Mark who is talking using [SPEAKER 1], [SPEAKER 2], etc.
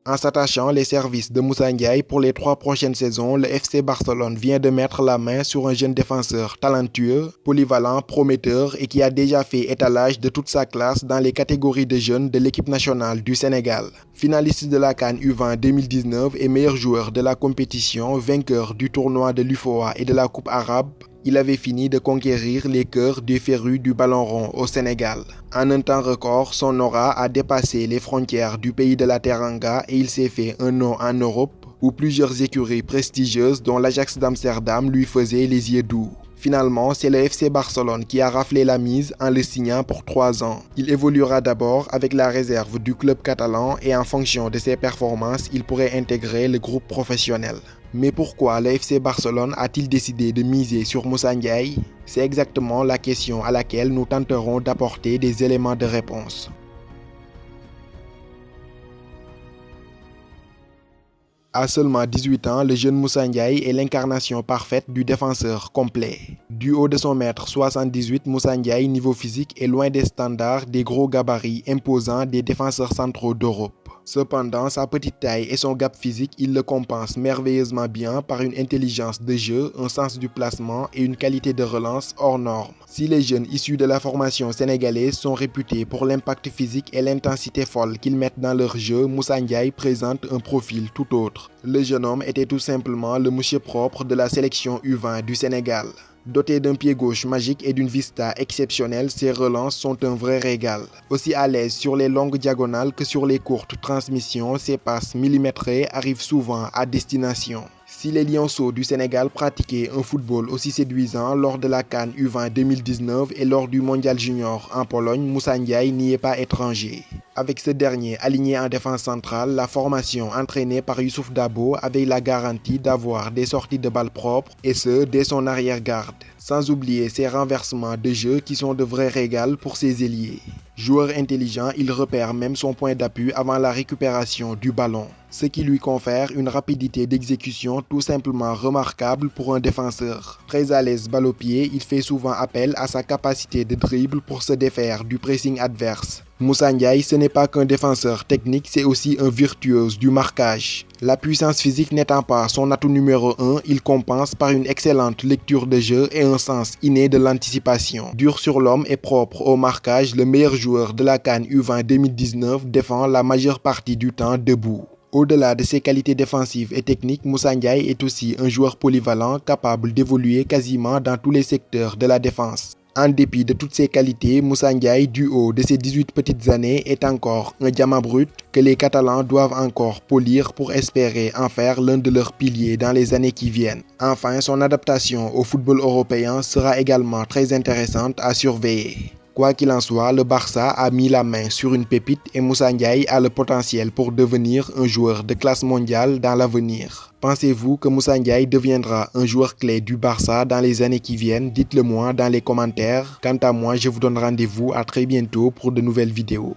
[SPEAKER 1] En s'attachant les services de Moussa Ndiaye pour les 3 prochaines saisons, le FC Barcelone vient de mettre la main sur un jeune défenseur talentueux, polyvalent, prometteur et qui a déjà fait étalage de toute sa classe dans les catégories de jeunes de l'équipe nationale du Sénégal. Finaliste de la CAN U20 2019 et meilleur joueur de la compétition, vainqueur du tournoi de l'UFOA et de la Coupe arabe, il avait fini de conquérir les cœurs des férus du ballon rond au Sénégal. En un temps record, son aura a dépassé les frontières du pays de la Teranga et il s'est fait un nom en Europe où plusieurs écuries prestigieuses dont l'Ajax d'Amsterdam lui faisaient les yeux doux. Finalement, c'est le FC Barcelone qui a raflé la mise en le signant pour 3 ans. Il évoluera d'abord avec la réserve du club catalan et en fonction de ses performances, il pourrait intégrer le groupe professionnel. Mais pourquoi le FC Barcelone a-t-il décidé de miser sur Moussa Ndiaye? C'est exactement la question à laquelle nous tenterons d'apporter des éléments de réponse. À seulement 18 ans, le jeune Moussa Ndiaye est l'incarnation parfaite du défenseur complet. Du haut de son mètre 78, Moussa Ndiaye, niveau physique, est loin des standards des gros gabarits imposants des défenseurs centraux d'Europe. Cependant, sa petite taille et son gap physique, il le compense merveilleusement bien par une intelligence de jeu, un sens du placement et une qualité de relance hors norme. Si les jeunes issus de la formation sénégalaise sont réputés pour l'impact physique et l'intensité folle qu'ils mettent dans leur jeu, Moussa Ndiaye présente un profil tout autre. Le jeune homme était tout simplement le monsieur propre de la sélection U20 du Sénégal. Doté d'un pied gauche magique et d'une vista exceptionnelle, ses relances sont un vrai régal. Aussi à l'aise sur les longues diagonales que sur les courtes transmissions, ses passes millimétrées arrivent souvent à destination. Si les Lionceaux du Sénégal pratiquaient un football aussi séduisant lors de la CAN U20 2019 et lors du Mondial Junior en Pologne, Moussa Ndiaye n'y est pas étranger. Avec ce dernier aligné en défense centrale, la formation entraînée par Youssouf Dabo avait la garantie d'avoir des sorties de balles propres et ce, dès son arrière-garde. Sans oublier ses renversements de jeu qui sont de vrais régals pour ses ailiers. Joueur intelligent, il repère même son point d'appui avant la récupération du ballon, ce qui lui confère une rapidité d'exécution tout simplement remarquable pour un défenseur. Très à l'aise balle au pied, il fait souvent appel à sa capacité de dribble pour se défaire du pressing adverse. Moussa Ndiaye, ce n'est pas qu'un défenseur technique, c'est aussi un virtuose du marquage. La puissance physique n'étant pas son atout numéro 1, il compense par une excellente lecture de jeu et un sens inné de l'anticipation. Dur sur l'homme et propre au marquage, le meilleur joueur de la CAN U20 2019 défend la majeure partie du temps debout. Au-delà de ses qualités défensives et techniques, Moussa Ndiaye est aussi un joueur polyvalent capable d'évoluer quasiment dans tous les secteurs de la défense. En dépit de toutes ses qualités, Moussa Ndiaye, du haut de ses 18 petites années, est encore un diamant brut que les Catalans doivent encore polir pour espérer en faire l'un de leurs piliers dans les années qui viennent. Enfin, son adaptation au football européen sera également très intéressante à surveiller. Quoi qu'il en soit, le Barça a mis la main sur une pépite et Moussa Ndiaye a le potentiel pour devenir un joueur de classe mondiale dans l'avenir. Pensez-vous que Moussa Ndiaye deviendra un joueur clé du Barça dans les années qui viennent? Dites-le moi dans les commentaires. Quant à moi, je vous donne rendez-vous à très bientôt pour de nouvelles vidéos.